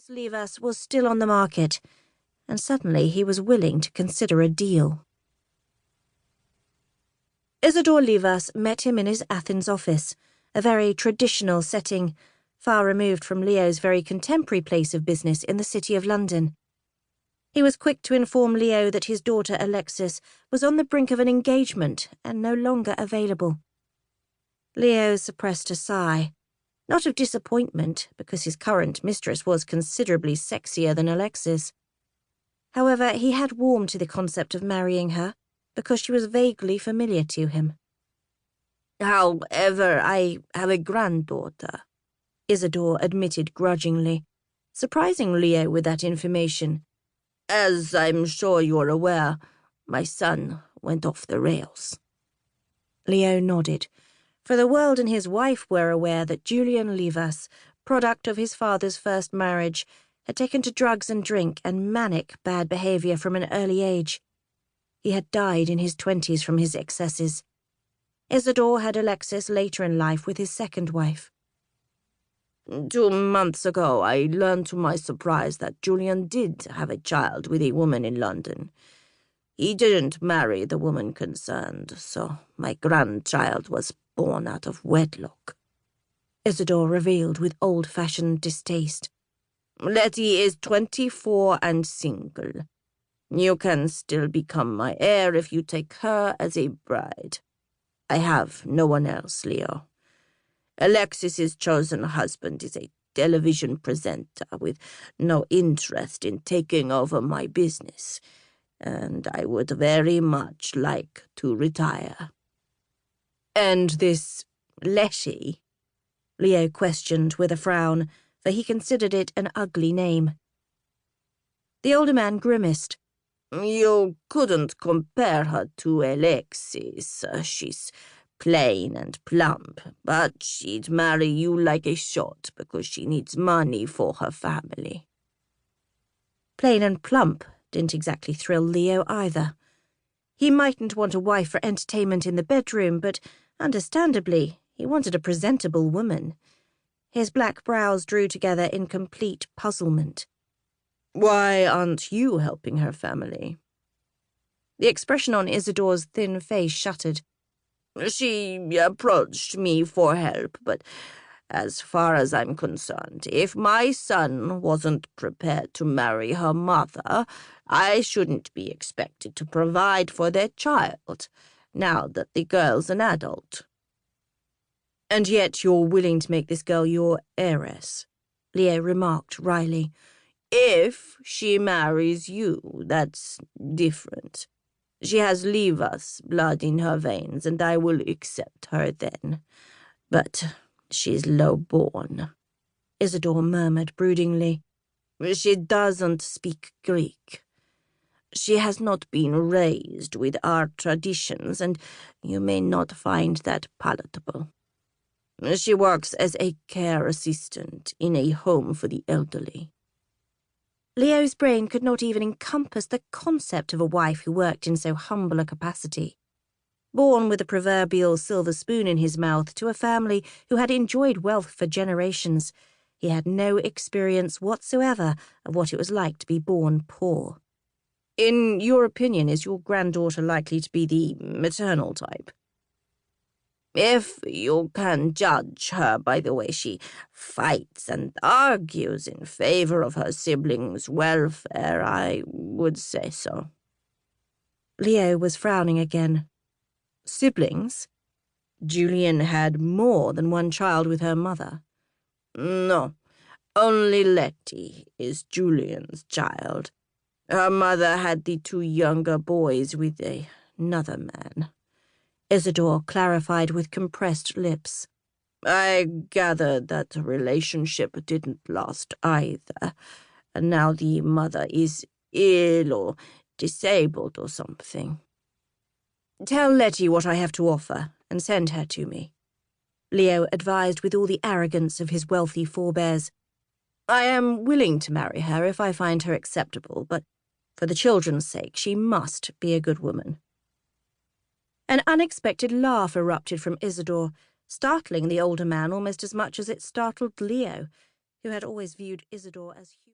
Miss Levis was still on the market, and suddenly he was willing to consider a deal. Isidore Levis met him in his Athens office, a very traditional setting, far removed from Leo's very contemporary place of business in the city of London. He was quick to inform Leo that his daughter Alexis was on the brink of an engagement and no longer available. Leo suppressed a sigh, not of disappointment, because his current mistress was considerably sexier than Alexis. However, he had warmed to the concept of marrying her, because she was vaguely familiar to him. "However, I have a granddaughter," Isidore admitted grudgingly, surprising Leo with that information. "As I'm sure you're aware, my son went off the rails." Leo nodded, for the world and his wife were aware that Julian Levis, product of his father's first marriage, had taken to drugs and drink and manic bad behavior from an early age. He had died in his 20s from his excesses. Isidore had Alexis later in life with his second wife. 2 months ago, I learned to my surprise that Julian did have a child with a woman in London. He didn't marry the woman concerned, so my grandchild was born out of wedlock," Isidore revealed with old-fashioned distaste. "Letty is 24 and single. You can still become my heir if you take her as a bride. I have no one else, Leo. Alexis's chosen husband is a television presenter with no interest in taking over my business, and I would very much like to retire." "And this Letty?" Leo questioned with a frown, for he considered it an ugly name. The older man grimaced. "You couldn't compare her to Alexis. She's plain and plump, but she'd marry you like a shot because she needs money for her family." Plain and plump didn't exactly thrill Leo either. He mightn't want a wife for entertainment in the bedroom, but, understandably, he wanted a presentable woman. His black brows drew together in complete puzzlement. "Why aren't you helping her family?" The expression on Isidore's thin face shuttered. "She approached me for help, but as far as I'm concerned, if my son wasn't prepared to marry her mother, I shouldn't be expected to provide for their child, now that the girl's an adult." "And yet you're willing to make this girl your heiress," Leo remarked wryly. "If she marries you, that's different. She has Levis blood in her veins, and I will accept her then. But she's low-born," Isidore murmured broodingly. "She doesn't speak Greek. She has not been raised with our traditions, and you may not find that palatable. She works as a care assistant in a home for the elderly." Leo's brain could not even encompass the concept of a wife who worked in so humble a capacity. Born with the proverbial silver spoon in his mouth to a family who had enjoyed wealth for generations, he had no experience whatsoever of what it was like to be born poor. "In your opinion, is your granddaughter likely to be the maternal type?" "If you can judge her by the way she fights and argues in favor of her siblings' welfare, I would say so." Leo was frowning again. Siblings? Julian had more than one child with her mother. "No, only Letty is Julian's child. Her mother had the 2 younger boys with another man," Isidore clarified with compressed lips. "I gathered that relationship didn't last either, and now the mother is ill or disabled or something." "Tell Letty what I have to offer, and send her to me," Leo advised with all the arrogance of his wealthy forebears. "I am willing to marry her if I find her acceptable, but for the children's sake she must be a good woman." An unexpected laugh erupted from Isidore, startling the older man almost as much as it startled Leo, who had always viewed Isidore as